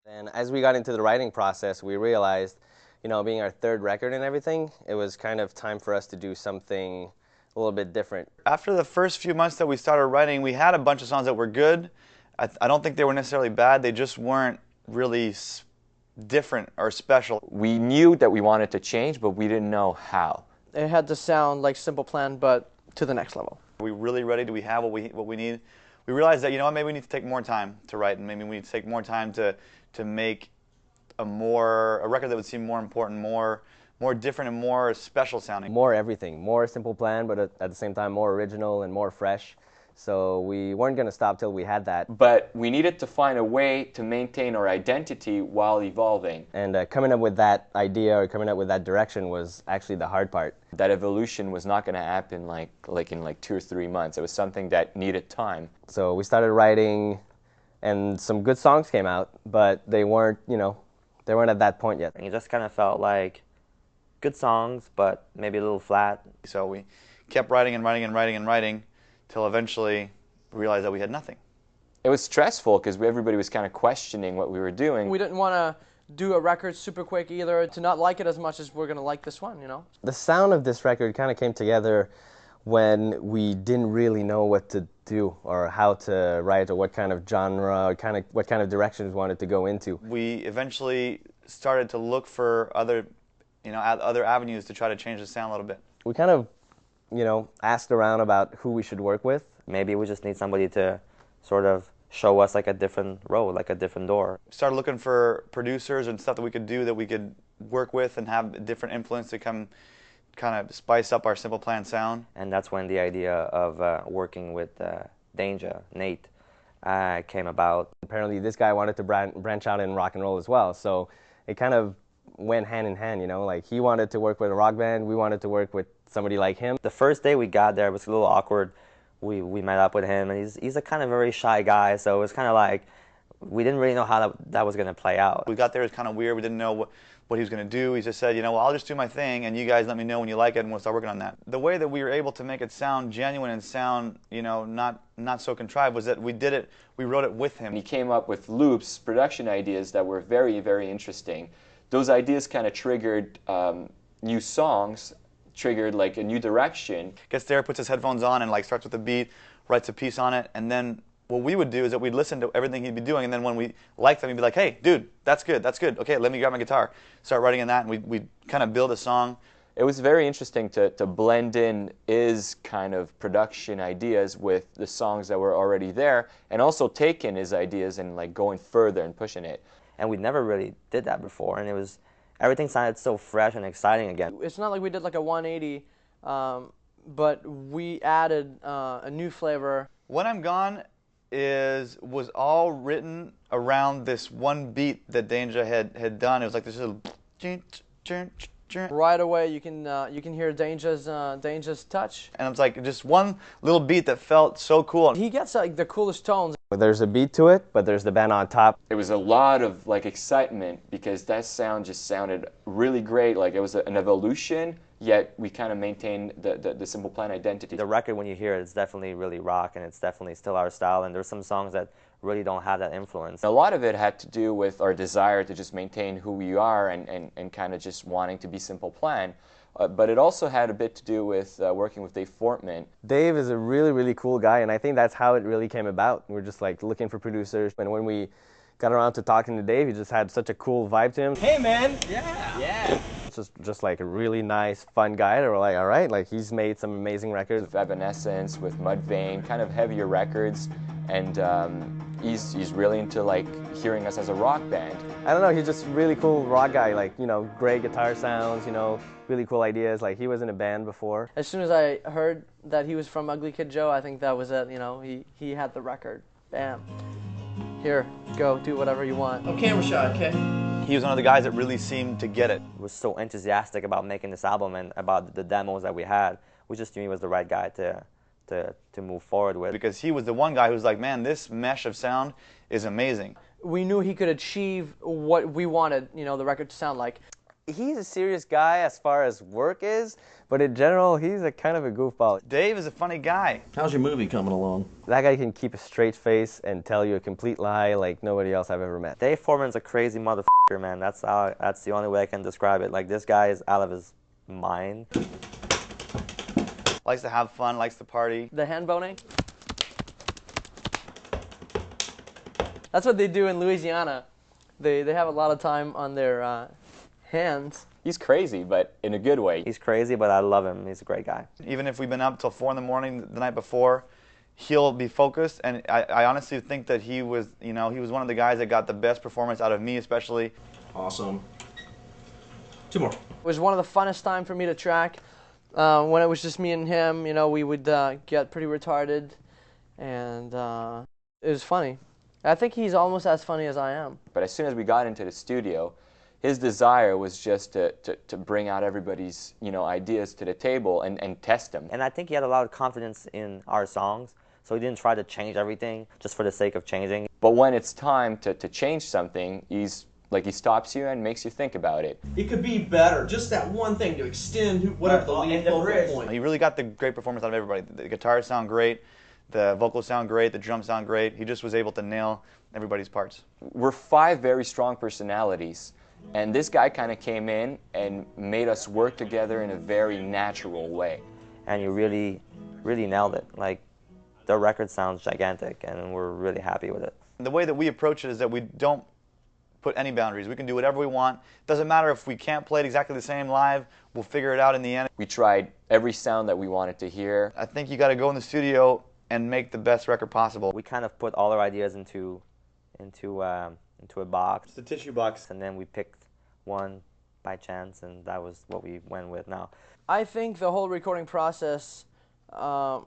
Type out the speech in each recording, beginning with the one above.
And as we got into the writing process, we realized, being our third record and everything, it was kind of time for us to do something a little bit different. After the first few months that we started writing, we had a bunch of songs that were good. I don't think they were necessarily bad, they just weren't really different or special. We knew that we wanted to change, but we didn't know how. It had to sound like Simple Plan, but to the next level. Are we really ready? Do we have what we need? We realized that, maybe we need to take more time to write, and maybe we need to take more time to make a record that would seem more important, more different and more special sounding. More everything, more Simple Plan, but at the same time more original and more fresh. So we weren't going to stop till we had that. But we needed to find a way to maintain our identity while evolving. And coming up with that idea or coming up with that direction was actually the hard part. That evolution was not going to happen like in 2 or 3 months. It was something that needed time. So we started writing, and some good songs came out, but they weren't, they weren't at that point yet. And it just kind of felt like good songs, but maybe a little flat. So we kept writing and writing and writing and writing, till eventually we realized that we had nothing. It was stressful because everybody was kind of questioning what we were doing. We didn't want to do a record super quick either, to not like it as much as we're going to like this one, The sound of this record kind of came together when we didn't really know what to do or how to write or what kind of genre or what kind of directions we wanted to go into. We eventually started to look for other avenues to try to change the sound a little bit. We kind of asked around about who we should work with. Maybe we just need somebody to sort of show us like a different road, like a different door. Started looking for producers and stuff that we could do, that we could work with and have a different influence to come kind of spice up our Simple Plan sound. And that's when the idea of working with Danger, Nate, came about. Apparently this guy wanted to branch out in rock and roll as well, so it kind of went hand in hand, like he wanted to work with a rock band, we wanted to work with somebody like him. The first day we got there, it was a little awkward. We met up with him, and he's a kind of very shy guy, so it was kind of like we didn't really know how that was going to play out. We got there, it was kind of weird. We didn't know what he was going to do. He just said, well, I'll just do my thing, and you guys let me know when you like it, and we'll start working on that. The way that we were able to make it sound genuine and sound, not so contrived, was that we wrote it with him. He came up with loops, production ideas that were very, very interesting. Those ideas kind of triggered new songs, triggered like a new direction. Gets there, puts his headphones on, and like starts with a beat, writes a piece on it, and then what we would do is that we'd listen to everything he'd be doing, and then when we liked them, he'd be like, hey, dude, that's good, okay, let me grab my guitar. Start writing in that, and we'd kind of build a song. It was very interesting to blend in his kind of production ideas with the songs that were already there, and also taking his ideas and like going further and pushing it. And we never really did that before, and everything sounded so fresh and exciting again. It's not like we did like a 180, but we added a new flavor. When I'm Gone was all written around this one beat that Danger had done. It was like this little right away. You can hear Danger's touch, and it's like just one little beat that felt so cool. He gets like the coolest tones. There's a beat to it, but there's the band on top. It was a lot of like excitement because that sound just sounded really great. Like it was an evolution, yet we kind of maintained the Simple Plan identity. The record, when you hear it, it's definitely really rock, and it's definitely still our style, and there's some songs that really don't have that influence. A lot of it had to do with our desire to just maintain who we are and kind of just wanting to be Simple Plan. But it also had a bit to do with working with Dave Fortman. Dave is a really, really cool guy, and I think that's how it really came about. We're just like looking for producers, and when we got around to talking to Dave, he just had such a cool vibe to him. Hey man, yeah. It's just like a really nice, fun guy that we're like, all right, like he's made some amazing records. With Evanescence, with Mudvayne, kind of heavier records, and he's really into like hearing us as a rock band. I don't know, he's just a really cool rock guy, like, great guitar sounds, really cool ideas. Like, he was in a band before. As soon as I heard that he was from Ugly Kid Joe, I think that was it, he had the record. Bam. Here, go, do whatever you want. Oh, camera shot, okay? He was one of the guys that really seemed to get it. Was so enthusiastic about making this album and about the demos that we had. We just knew he was the right guy to move forward with. Because he was the one guy who was like, man, this mesh of sound is amazing. We knew he could achieve what we wanted, the record to sound like. He's a serious guy as far as work is, but in general, he's a kind of a goofball. Dave is a funny guy. How's your movie coming along? That guy can keep a straight face and tell you a complete lie like nobody else I've ever met. Dave Foreman's a crazy motherfucker, man. That's the only way I can describe it. Like, this guy is out of his mind. Likes to have fun, likes to party. The hand boning. That's what they do in Louisiana. They have a lot of time on their hands. He's crazy, but in a good way. He's crazy, but I love him. He's a great guy. Even if we've been up till 4 in the morning the night before, he'll be focused. And I honestly think that he was, he was one of the guys that got the best performance out of me, especially. Awesome. 2 more. It was one of the funnest time for me to track. When it was just me and him, we would get pretty retarded, and it was funny. I think he's almost as funny as I am. But as soon as we got into the studio, his desire was just to bring out everybody's ideas to the table and test them. And I think he had a lot of confidence in our songs, so he didn't try to change everything just for the sake of changing. But when it's time to change something, he stops you and makes you think about it. It could be better. Just that one thing to extend whatever the lead focal point. He really got the great performance out of everybody. The guitars sound great, the vocals sound great, the drums sound great. He just was able to nail everybody's parts. We're 5 very strong personalities, and this guy kind of came in and made us work together in a very natural way. And you really, really nailed it. Like, the record sounds gigantic, and we're really happy with it. The way that we approach it is that we don't put any boundaries. We can do whatever we want. Doesn't matter if we can't play it exactly the same live. We'll figure it out in the end. We tried every sound that we wanted to hear. I think you got to go in the studio and make the best record possible. We kind of put all our ideas into a box. It's the tissue box. And then we picked one by chance, and that was what we went with now. I think the whole recording process it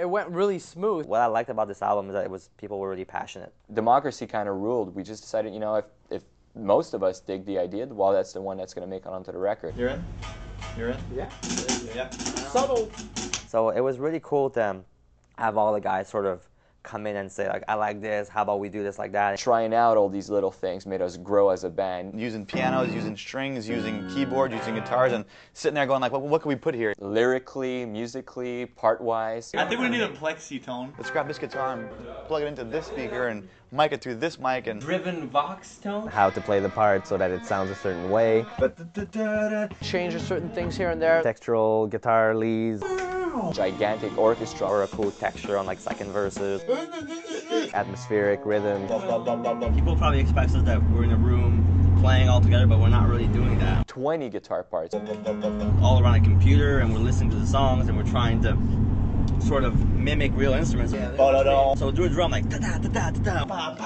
went really smooth. What I liked about this album is that people were really passionate. Democracy kind of ruled. We just decided, if most of us dig the idea, well, that's the one that's going to make it onto the record. You're in? You're in? Yeah. Subtle. So it was really cool to have all the guys sort of come in and say, like, I like this, how about we do this like that? Trying out all these little things made us grow as a band. Using pianos, using strings, using keyboards, using guitars, and sitting there going like, what can we put here? Lyrically, musically, part-wise. I think we need a plexi tone. Let's grab this guitar and plug it into this speaker and mic it through this mic and Driven Vox tone. How to play the part so that it sounds a certain way. Change certain things here and there. Textural guitar leads. Gigantic orchestra. Or a cool texture on like second verses. Atmospheric rhythm. People probably expect us that we're in a room playing all together, but we're not really doing that. 20 guitar parts. All around a computer, and we're listening to the songs, and we're trying to sort of mimic real instruments. So do a drum like da da da da da da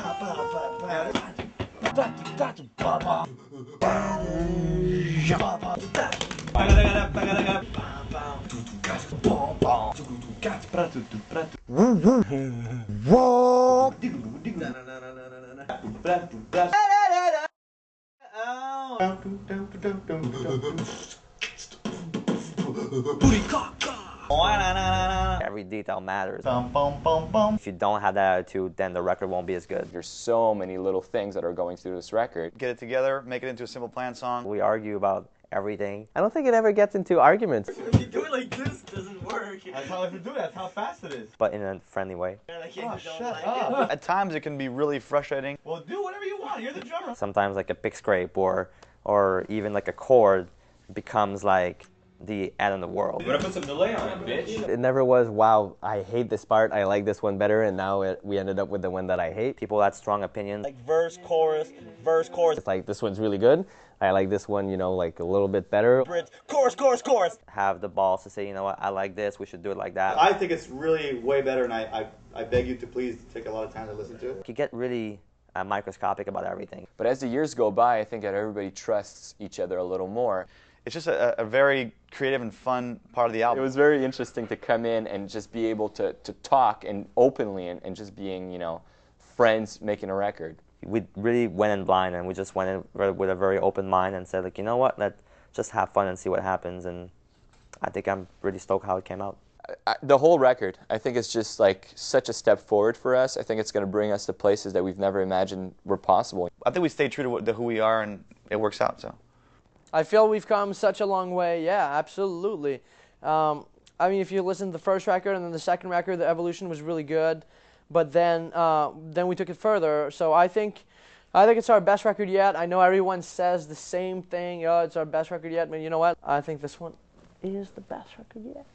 Every detail matters. If you don't have that attitude, then the record won't be as good. There's so many little things that are going through this record. get it together, make it into a simple plan song. We argue about everything. I don't think it ever gets into arguments. If you do it like this, it doesn't work. That's how if you do that, that's how fast it is. But in a friendly way. At times it can be really frustrating. Well, do whatever you want. You're the drummer. Sometimes like a pick scrape or even like a chord becomes like the end of the world. We're gonna put some delay on it, bitch. It never was, wow, I hate this part, I like this one better, and now we ended up with the one that I hate. People had strong opinions. Like verse, chorus, verse, chorus, It's like, this one's really good, I like this one, like a little bit better. bridge, chorus, chorus, chorus. Have the balls to say, you know what, I like this, we should do it like that. I think it's really way better, and I beg you to please take a lot of time to listen to it. You get really microscopic about everything. But as the years go by, I think that everybody trusts each other a little more. It's just a very creative and fun part of the It album. was very interesting to come in and just be able to talk and openly and just being, friends making a record. We really went in blind, and we just went in with a very open mind and said, like, you know what, let's just have fun and see what happens. And I think I'm really stoked how it came out. The whole record, I think it's just like such a step forward for us. I think it's going to bring us to places that we've never imagined were possible. I think we stay true to who we are, and it works out. So I feel we've come such a long way. Yeah, absolutely. I mean, if you listen to the first record and then the second record, the evolution was really good. But then we took it further. So I think it's our best record yet. I know everyone says the same thing. Oh, it's our best record yet. But you know what? I think this one is the best record yet.